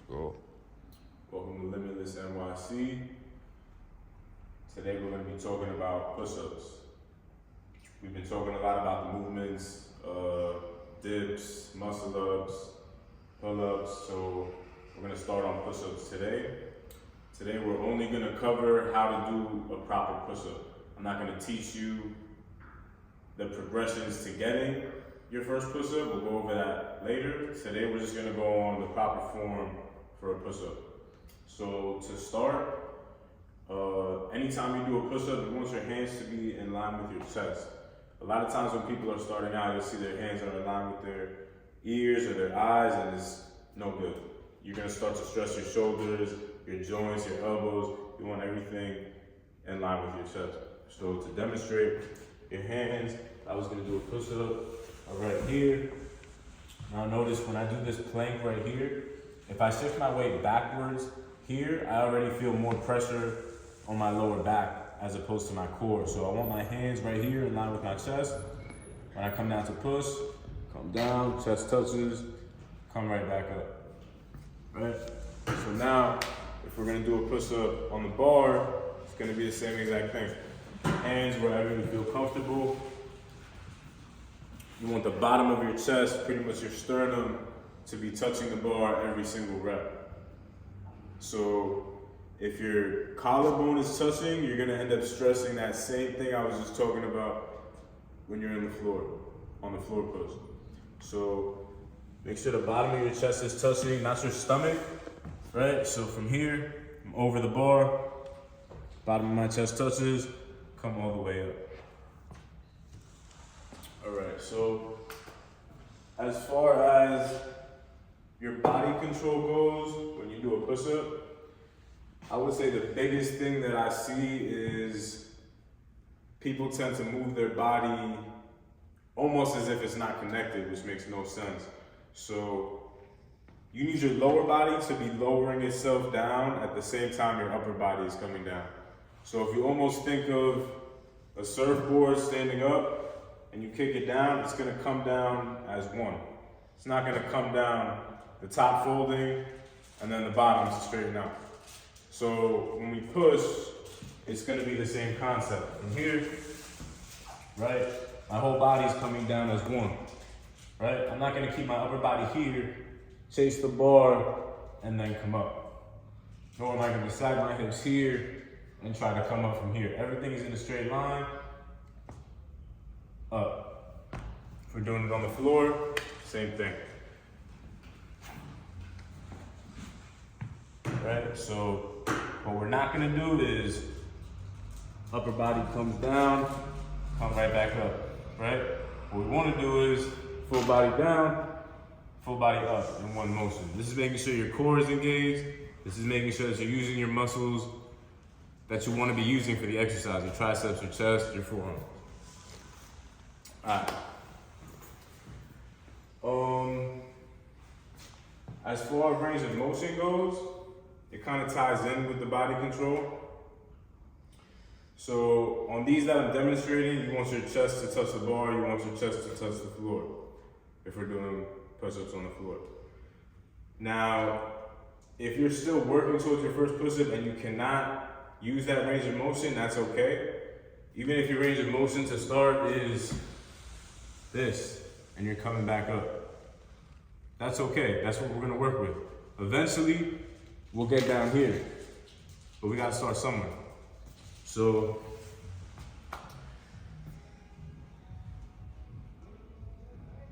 Go. Welcome to Limitless NYC. Today we're going to be talking about push-ups. We've been talking a lot about the movements, dips, muscle-ups, pull-ups, so we're going to start on push-ups today. Today we're only going to cover how to do a proper push-up. I'm not going to teach you the progressions to getting your first push-up. We'll go over that later. Today we're just going to go on the proper form for a push-up. So to start, anytime you do a push-up, you want your hands to be in line with your chest. A lot of times when people are starting out, you'll see their hands are in line with their ears or their eyes, and it's no good. You're going to start to stress your shoulders, your joints, your elbows. You want everything in line with your chest. So to demonstrate your hands, I was going to do a push-up right here. Now notice when I do this plank right here, if I shift my weight backwards here, I already feel more pressure on my lower back as opposed to my core. So I want my hands right here in line with my chest. When I come down to push, come down, chest touches, come right back up. Right? So now, if we're gonna do a push-up on the bar, it's gonna be the same exact thing. Hands wherever you feel comfortable. You want the bottom of your chest, pretty much your sternum, to be touching the bar every single rep. So if your collarbone is touching, you're gonna end up stressing that same thing I was just talking about when you're on the floor push. So make sure the bottom of your chest is touching, not your stomach, right? So from here, I'm over the bar, bottom of my chest touches, come all the way up. All right, so as far as your body control goes when you do a push-up, I would say the biggest thing that I see is people tend to move their body almost as if it's not connected, which makes no sense. So you need your lower body to be lowering itself down at the same time your upper body is coming down. So if you almost think of a surfboard standing up and you kick it down, it's gonna come down as one. It's not gonna come down the top folding and then the bottom to straighten out. So when we push, it's gonna be the same concept. From here, right, my whole body's coming down as one, right? I'm not gonna keep my upper body here, chase the bar, and then come up. Nor am I gonna sag my hips here and try to come up from here. Everything is in a straight line, up. If we're doing it on the floor, same thing. Right, so what we're not gonna do is upper body comes down, come right back up, right? What we wanna do is full body down, full body up in one motion. This is making sure your core is engaged. This is making sure that you're using your muscles that you wanna be using for the exercise, your triceps, your chest, your forearm. All right. As far as range of motion goes, it kind of ties in with the body control. So on these that I'm demonstrating, you want your chest to touch the bar, you want your chest to touch the floor, if we're doing push-ups on the floor. Now, if you're still working towards your first push-up and you cannot use that range of motion, that's okay. Even if your range of motion to start is this, and you're coming back up, that's okay. That's what we're gonna work with. Eventually, we'll get down here, but we gotta start somewhere. So,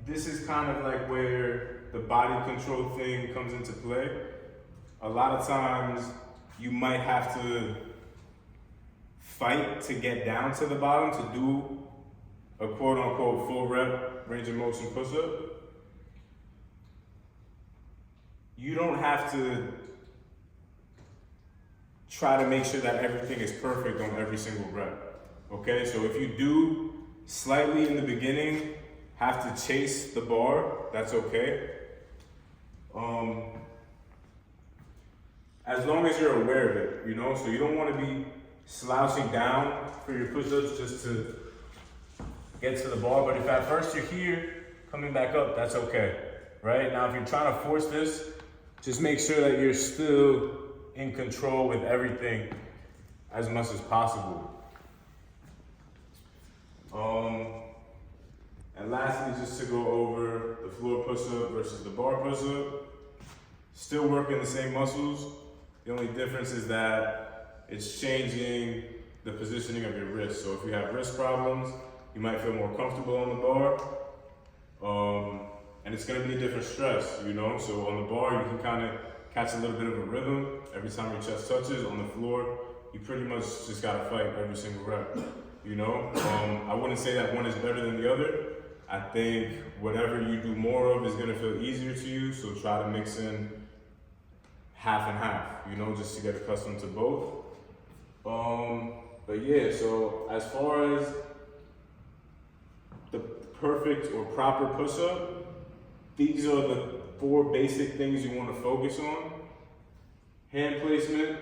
this is kind of like where the body control thing comes into play. A lot of times, you might have to fight to get down to the bottom to do a quote unquote full rep range of motion push-up. You don't have to try to make sure that everything is perfect on every single rep, okay? So if you do slightly in the beginning have to chase the bar, that's okay. As long as you're aware of it, you know? So you don't wanna be slouching down for your push-ups just to get to the bar, but if at first you're here, coming back up, that's okay, right? Now if you're trying to force this, just make sure that you're still in control with everything as much as possible. And lastly, just to go over the floor push-up versus the bar push-up. Still working the same muscles. The only difference is that it's changing the positioning of your wrist. So if you have wrist problems, you might feel more comfortable on the bar. And it's gonna be a different stress, you know? So on the bar, you can kind of catch a little bit of a rhythm every time your chest touches. On the floor, you pretty much just gotta fight every single rep, you know? I wouldn't say that one is better than the other. I think whatever you do more of is gonna feel easier to you, so try to mix in half and half, you know, just to get accustomed to both. But yeah, so as far as the perfect or proper push-up, these are the 4 basic things you want to focus on. Hand placement,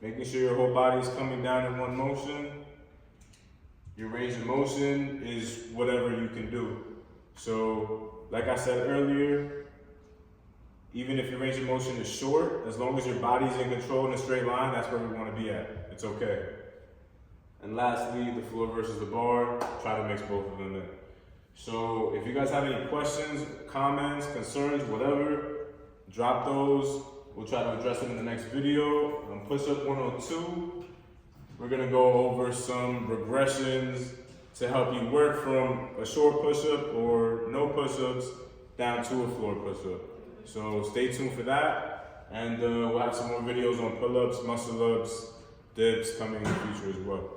making sure your whole body is coming down in one motion. Your range of motion is whatever you can do. So, like I said earlier, even if your range of motion is short, as long as your body's in control in a straight line, that's where we want to be at. It's okay. And lastly, the floor versus the bar, try to mix both of them in. So if you guys have any questions, comments, concerns, whatever, drop those. We'll try to address them in the next video. On push-up 102, we're gonna go over some regressions to help you work from a short push-up or no push-ups down to a floor push-up. So stay tuned for that. And we'll have some more videos on pull-ups, muscle-ups, dips coming in the future as well.